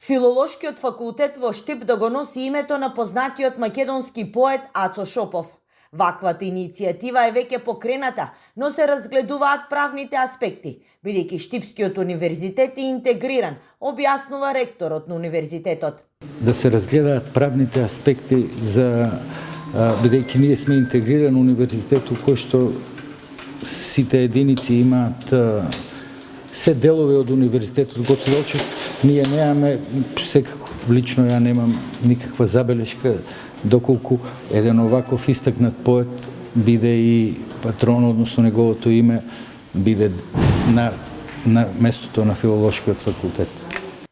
Филолошкиот факултет во Штип да го носи името на познатиот македонски поет Ацо Шопов. Ваквата иницијатива е веќе покрената, но се разгледуваат правните аспекти, бидејќи Штипскиот универзитет е интегриран, објаснува ректорот на универзитетот. Да се разгледаат правните аспекти за бидејќи ние сме интегриран универзитет у кој што сите единици имаат се делови од универзитетот Гоце Делчев, ние немаме, секако лично ја немам никаква забелешка доколку еден оваков истакнат поет биде и патрон, односно неговото име биде на местото на филолошкиот факултет.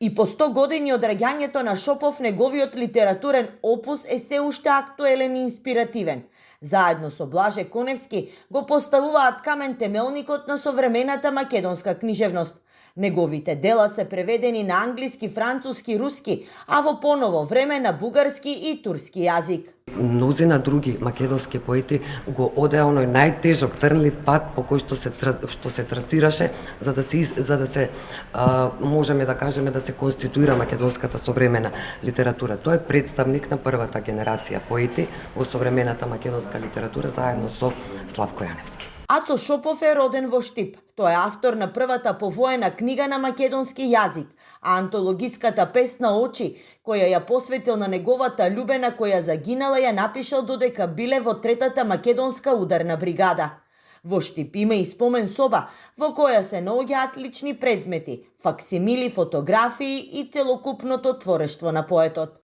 И по 100 години од раѓањето на Шопов, неговиот литературен опус е се уште актуелен и инспиративен. Заедно со Блаже Коневски го поставуваат камен темелникот на современата македонска книжевност. Неговите дела се преведени на англиски, француски, руски, а во поново време на бугарски и турски јазик. Мнозина други македонски поети го одеа оној најтежок трнлив пат по кој што се трасираше за да се можеме да кажеме да се конституира македонската современа литература. Тој е представник на првата генерација поети во современата македонска литература заедно со Славко Јаневски. Ацо Шопов е роден во Штип. Тој е автор на првата повоена книга на македонски јазик, а антологиската песна Очи, која ја посветил на неговата љубена која загинала, ја напишал додека биле во третата македонска ударна бригада. Во Штип има и спомен соба во која се наоѓаат лични предмети, факсимили, фотографии и целокупното творештво на поетот.